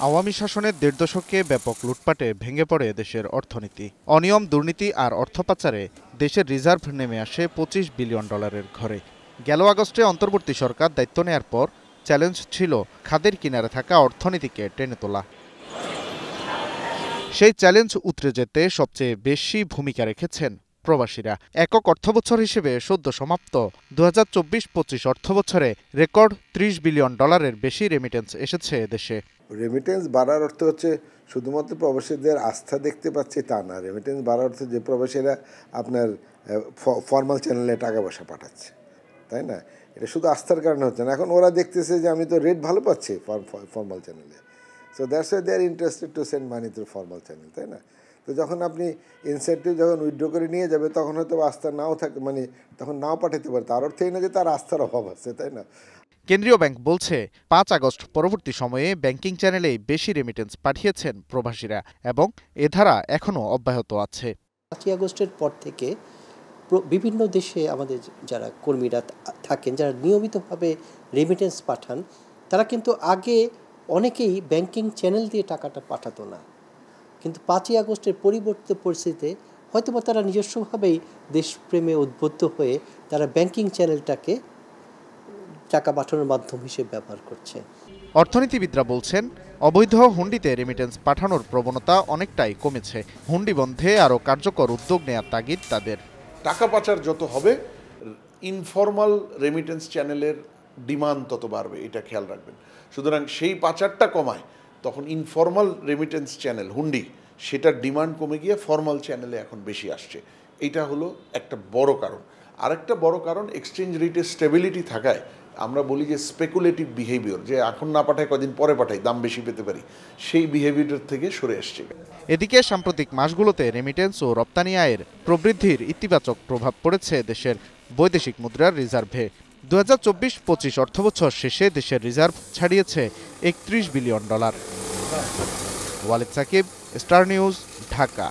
আওয়ামী শাসনের ১.৫ দশকে ব্যাপক লুটপাটে ভেঙে পড়ে দেশের অর্থনীতি। অনিয়ম, দুর্নীতি আর অর্থ পাচারে দেশের রিজার্ভ নেমে আসে $25 বিলিয়ন ঘরে। গেল আগস্টে অন্তর্বর্তী সরকার দায়িত্ব নেয়ার পর চ্যালেঞ্জ ছিল খাদের কিনারে থাকা অর্থনীতিকে টেনে তোলা। সেই চ্যালেঞ্জ উতরে যেতে সবচেয়ে বেশি ভূমিকা রেখেছেন প্রবাসীরা। একক অর্থবছর হিসেবে সদ্য সমাপ্ত 2024-25 অর্থবছরে রেকর্ড $30 বিলিয়ন বেশি রেমিটেন্স এসেছে দেশে। রেমিটেন্স বাড়ার অর্থ হচ্ছে শুধুমাত্র প্রবাসীদের আস্থা দেখতে পাচ্ছি তা না। রেমিটেন্স বাড়ার অর্থ যে প্রবাসীরা আপনার ফর্মাল চ্যানেলে টাকা পয়সা পাঠাচ্ছে, তাই না? এটা শুধু আস্থার কারণে হচ্ছে না। এখন ওরা দেখতেছে যে আমি তো রেট ভালো পাচ্ছি ফর্মাল চ্যানেলে, so that's why they are interested to send money through formal channel, তাই না? তো যখন আপনি ইনসেন্টিভ যখন উইথড্র করে নিয়ে যাবে তখন হয়তো আস্থা নাও থাকে, মানে তখন নাও পাঠাতে পারে। তার অর্থ এই না যে তার আস্থার অভাব আছে, তাই না? কেন্দ্রীয় ব্যাংক বলছে 5 আগস্ট পরবর্তী সময়ে ব্যাংকিং চ্যানেলেই বেশি রেমিটেন্স পাঠিয়েছেন প্রবাসীরা এবং এ ধারা এখনও অব্যাহত আছে। 5 আগস্টের পর থেকে বিভিন্ন দেশে আমাদের যারা কর্মীরা থাকেন, যারা নিয়মিতভাবে রেমিটেন্স পাঠান, তারা কিন্তু আগে অনেকেই ব্যাংকিং চ্যানেল দিয়ে টাকাটা পাঠাতো না। কিন্তু 5 আগস্টের পরিবর্তিত পরিস্থিতিতে হয়তোবা তারা নিজস্বভাবেই দেশপ্রেমে উদ্বুদ্ধ হয়ে তারা ব্যাংকিং চ্যানেলটাকে টাকা পাঠানোর মাধ্যম হিসেবে ব্যবহার করছে। অর্থনীতিবিদরা বলছেন, অবৈধ হুন্ডিতে রেমিটেন্স পাঠানোর প্রবণতা অনেকটাই কমেছে। হুন্ডি বন্ধে আরও কার্যকর উদ্যোগ নেওয়ার তাগিদ তাদের। টাকা পাচার যত হবে, ইনফর্মাল রেমিটেন্স চ্যানেলের ডিমান্ড তত বাড়বে, এটা খেয়াল রাখবেন। সুতরাং সেই পাচারটা কমায়, তখন ইনফর্মাল রেমিটেন্স চ্যানেল হুন্ডি, সেটার ডিমান্ড কমে গিয়ে ফর্মাল চ্যানেলে এখন বেশি আসছে। এটা হলো একটা বড় কারণ। আরেকটা বড় কারণ, এক্সচেঞ্জ রেটের স্টেবিলিটি থাকায় আমরা বলি যে স্পেকুলেটিভ বিহেভিয়ার, যে এখন না পাঠায় কদিন পরে পাঠাই, দাম বেশি পেতে পারি, সেই বিহেভিয়ার থেকে সরে আসছে। এদিকে সাম্প্রতিক মাসগুলোতে রেমিটেন্স ও রপ্তানি আয়ের প্রবৃদ্ধির ইতিবাচক প্রভাব পড়েছে দেশের বৈদেশিক মুদ্রার রিজার্ভে। 2024-25 অর্থবছর শেষে দেশের রিজার্ভ ছাড়িয়েছে $31 billion. Walid Sakib, Star News, Dhaka.